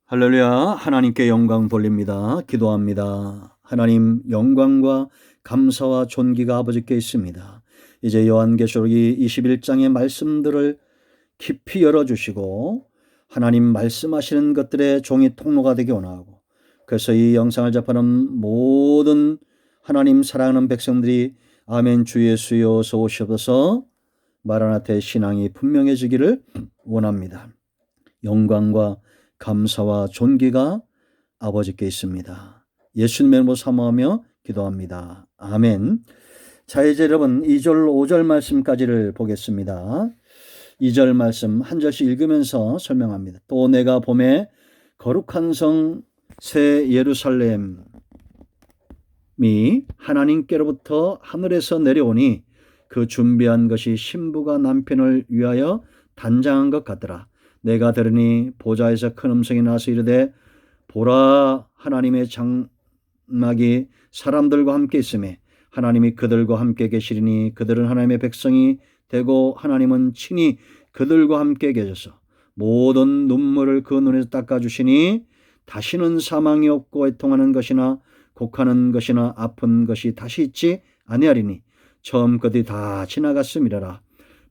할렐루야. 하나님께 영광 돌립니다. 기도합니다. 하나님, 영광과 감사와 존귀가 아버지께 있습니다. 이제 요한계시록이 21장의 말씀들을 깊이 열어주시고 하나님 말씀하시는 것들의 종이 통로가 되기 원하고, 그래서 이 영상을 접하는 모든 하나님 사랑하는 백성들이 아멘 주 예수여 어서 오셔서 마라나타의 신앙이 분명해지기를 원합니다. 영광과 감사와 존귀가 아버지께 있습니다. 예수님의 이름으로 사모하며 기도합니다. 아멘. 자, 이제 여러분 2절 5절 말씀까지를 보겠습니다. 2절 말씀 한 절씩 읽으면서 설명합니다. 또 내가 봄에 거룩한 성 새 예루살렘이 하나님께로부터 하늘에서 내려오니 그 준비한 것이 신부가 남편을 위하여 단장한 것 같더라. 내가 들으니 보좌에서 큰 음성이 나서 이르되 보라, 하나님의 장막이 사람들과 함께 있으매 하나님이 그들과 함께 계시리니 그들은 하나님의 백성이 되고 하나님은 친히 그들과 함께 계셔서 모든 눈물을 그 눈에서 닦아주시니 다시는 사망이 없고 애통하는 것이나 곡하는 것이나 아픈 것이 다시 있지 아니하리니 처음 것이 다 지나갔음이라라.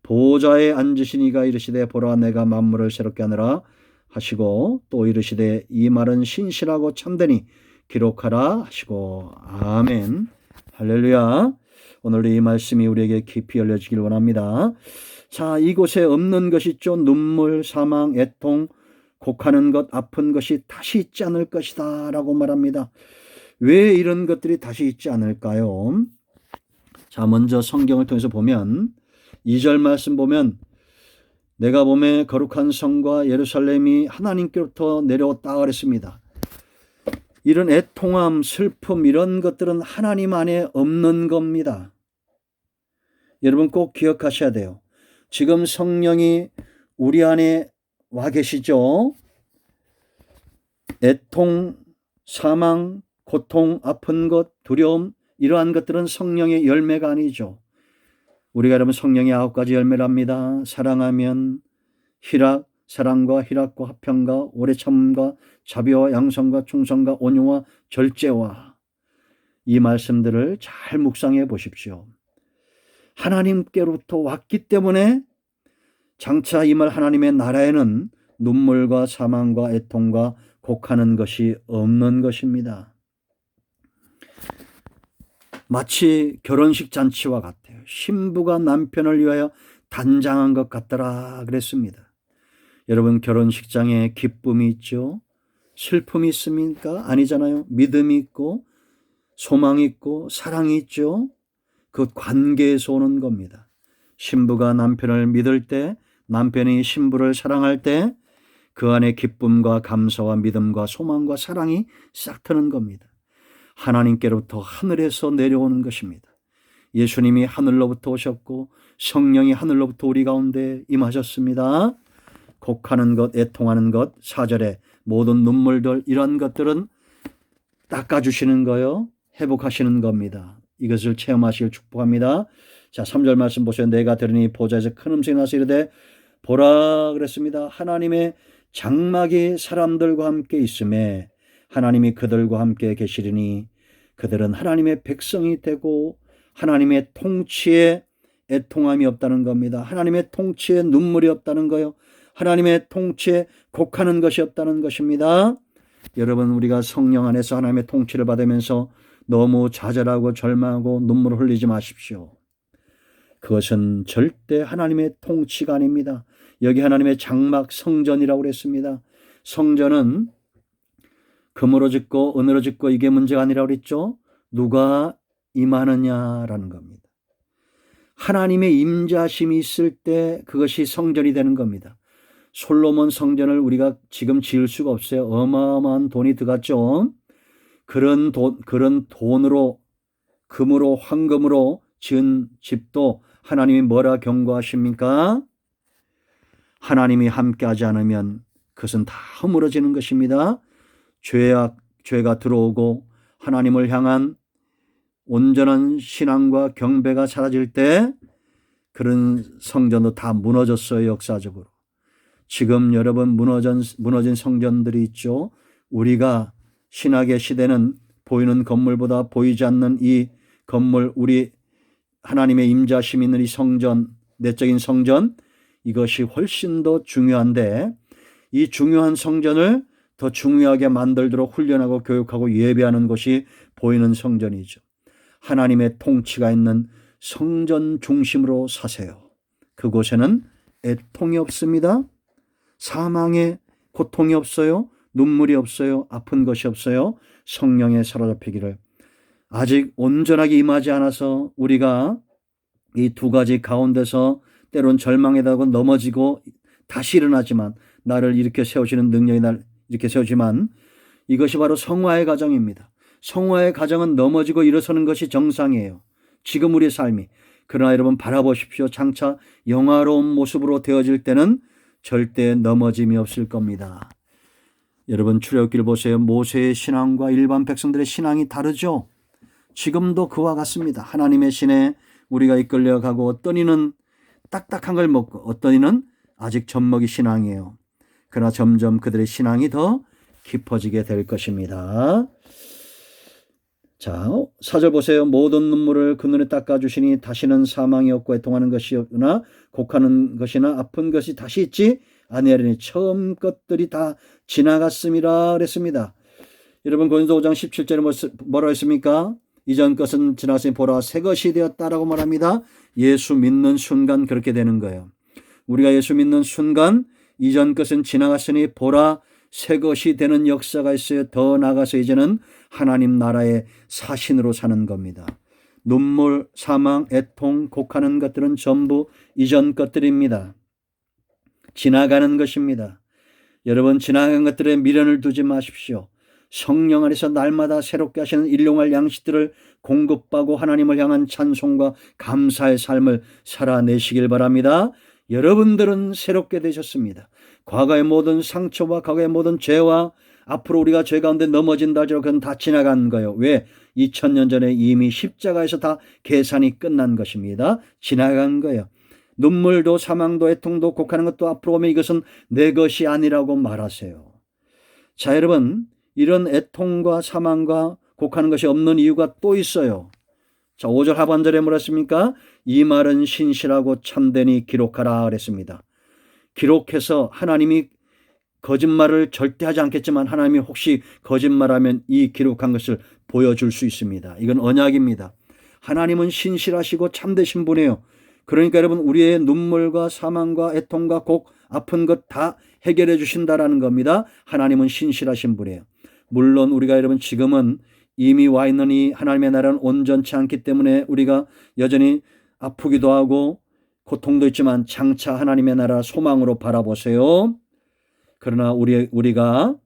보좌에 앉으신 이가 이르시되 보라, 내가 만물을 새롭게 하느라 하시고 또 이르시되 이 말은 신실하고 참되니 기록하라 하시고. 아멘. 할렐루야. 오늘 이 말씀이 우리에게 깊이 열려지길 원합니다. 자, 이곳에 없는 것이 있죠. 눈물, 사망, 애통, 곡하는 것, 아픈 것이 다시 있지 않을 것이다 라고 말합니다. 왜 이런 것들이 다시 있지 않을까요? 자, 먼저 성경을 통해서 보면 2절 말씀 보면 내가 봄에 거룩한 성과 예루살렘이 하나님께로부터 내려왔다 그랬습니다. 이런 애통함, 슬픔 이런 것들은 하나님 안에 없는 겁니다. 여러분 꼭 기억하셔야 돼요. 지금 성령이 우리 안에 와 계시죠. 애통, 사망, 고통, 아픈 것, 두려움 이러한 것들은 성령의 열매가 아니죠. 우리가 여러분 성령의 9가지 열매랍니다. 사랑하면 희락, 사랑과 희락과 화평과 오래 참음과 자비와 양성과 충성과 온유와 절제와, 이 말씀들을 잘 묵상해 보십시오. 하나님께로부터 왔기 때문에 장차 임할 하나님의 나라에는 눈물과 사망과 애통과 곡하는 것이 없는 것입니다. 마치 결혼식 잔치와 같아요. 신부가 남편을 위하여 단장한 것 같더라 그랬습니다. 여러분 결혼식장에 기쁨이 있죠? 슬픔이 있습니까? 아니잖아요. 믿음이 있고 소망이 있고 사랑이 있죠? 그 관계에서 오는 겁니다. 신부가 남편을 믿을 때, 남편이 신부를 사랑할 때 그 안에 기쁨과 감사와 믿음과 소망과 사랑이 싹 트는 겁니다. 하나님께로부터 하늘에서 내려오는 것입니다. 예수님이 하늘로부터 오셨고 성령이 하늘로부터 우리 가운데 임하셨습니다. 곡하는 것, 애통하는 것, 4절에 모든 눈물들 이런 것들은 닦아주시는 거요, 회복하시는 겁니다. 이것을 체험하시길 축복합니다. 자, 3절 말씀 보세요. 내가 들으니 보좌에서 큰 음성이 나서 이르되 보라 그랬습니다. 하나님의 장막이 사람들과 함께 있음에 하나님이 그들과 함께 계시리니 그들은 하나님의 백성이 되고 하나님의 통치에 애통함이 없다는 겁니다. 하나님의 통치에 눈물이 없다는 거요. 하나님의 통치에 곡하는 것이 없다는 것입니다. 여러분 우리가 성령 안에서 하나님의 통치를 받으면서 너무 좌절하고 절망하고 눈물을 흘리지 마십시오. 그것은 절대 하나님의 통치가 아닙니다. 여기 하나님의 장막 성전이라고 그랬습니다. 성전은 금으로 짓고 은으로 짓고 이게 문제가 아니라고 그랬죠. 누가 임하느냐라는 겁니다. 하나님의 임자심이 있을 때 그것이 성전이 되는 겁니다. 솔로몬 성전을 우리가 지금 지을 수가 없어요. 어마어마한 돈이 들어갔죠. 그런 돈으로, 금으로 황금으로 지은 집도 하나님이 뭐라 경고하십니까? 하나님이 함께하지 않으면 그것은 다 허물어지는 것입니다. 죄가 들어오고 하나님을 향한 온전한 신앙과 경배가 사라질 때 그런 성전도 다 무너졌어요. 역사적으로. 지금 여러분 무너진 성전들이 있죠. 우리가 신학의 시대는 보이는 건물보다 보이지 않는 이 건물, 우리 하나님의 임자심 있는 이 성전, 내적인 성전, 이것이 훨씬 더 중요한데 이 중요한 성전을 더 중요하게 만들도록 훈련하고 교육하고 예배하는 것이 보이는 성전이죠. 하나님의 통치가 있는 성전 중심으로 사세요. 그곳에는 애통이 없습니다. 사망의 고통이 없어요. 눈물이 없어요. 아픈 것이 없어요. 성령에 사로잡히기를. 아직 온전하게 임하지 않아서 우리가 이 두 가지 가운데서 때론 절망에 다고 넘어지고 다시 일어나지만 나를 일으켜 세우시는 능력이 날 이렇게 세우지만 이것이 바로 성화의 과정입니다. 성화의 과정은 넘어지고 일어서는 것이 정상이에요. 지금 우리의 삶이. 그러나 여러분 바라보십시오. 장차 영화로운 모습으로 되어질 때는 절대 넘어짐이 없을 겁니다. 여러분 출애굽기를 보세요. 모세의 신앙과 일반 백성들의 신앙이 다르죠. 지금도 그와 같습니다. 하나님의 신에 우리가 이끌려가고 어떤 이는 딱딱한 걸 먹고 어떤 이는 아직 젖먹이 신앙이에요. 그러나 점점 그들의 신앙이 더 깊어지게 될 것입니다. 자, 4절 보세요. 모든 눈물을 그 눈에 닦아주시니 다시는 사망이 없고 애통하는 것이 없으나 곡하는 것이나 아픈 것이 다시 있지 아니하리니 처음 것들이 다 지나갔음이라 그랬습니다. 여러분 고린도 5장 17절에 뭐라고 했습니까? 이전 것은 지나갔으니 보라 새 것이 되었다라고 말합니다. 예수 믿는 순간 그렇게 되는 거예요. 우리가 예수 믿는 순간 이전 것은 지나갔으니 보라 새 것이 되는 역사가 있어요. 더 나아가서 이제는 하나님 나라의 사신으로 사는 겁니다. 눈물, 사망, 애통, 곡하는 것들은 전부 이전 것들입니다. 지나가는 것입니다. 여러분 지나간 것들에 미련을 두지 마십시오. 성령 안에서 날마다 새롭게 하시는 일용할 양식들을 공급하고 하나님을 향한 찬송과 감사의 삶을 살아내시길 바랍니다. 여러분들은 새롭게 되셨습니다. 과거의 모든 상처와 과거의 모든 죄와 앞으로 우리가 죄 가운데 넘어진다 하더라도 그건 다 지나간 거예요. 왜? 2000년 전에 이미 십자가에서 다 계산이 끝난 것입니다. 지나간 거예요. 눈물도 사망도 애통도 곡하는 것도 앞으로 오면 이것은 내 것이 아니라고 말하세요. 자, 여러분 이런 애통과 사망과 곡하는 것이 없는 이유가 또 있어요. 자, 5절 하반절에 뭐라 했습니까? 이 말은 신실하고 참되니 기록하라 그랬습니다. 기록해서 하나님이 거짓말을 절대 하지 않겠지만 하나님이 혹시 거짓말하면 이 기록한 것을 보여줄 수 있습니다. 이건 언약입니다. 하나님은 신실하시고 참되신 분이에요. 그러니까 여러분 우리의 눈물과 사망과 애통과 곡 아픈 것 다 해결해 주신다라는 겁니다. 하나님은 신실하신 분이에요. 물론 우리가 여러분 지금은 이미 와 있는 이 하나님의 나라는 온전치 않기 때문에 우리가 여전히 아프기도 하고 고통도 있지만 장차 하나님의 나라 소망으로 바라보세요. 그러나 우리가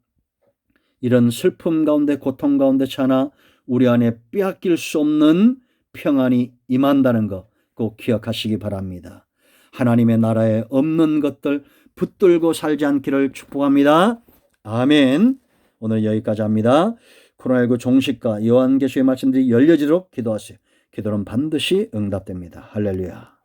이런 슬픔 가운데 고통 가운데 차나 우리 안에 빼앗길 수 없는 평안이 임한다는 것 꼭 기억하시기 바랍니다. 하나님의 나라에 없는 것들 붙들고 살지 않기를 축복합니다. 아멘. 오늘 여기까지 합니다. 코로나19 종식과 요한계시의 말씀들이 열려지도록 기도하세요. 기도는 반드시 응답됩니다. 할렐루야.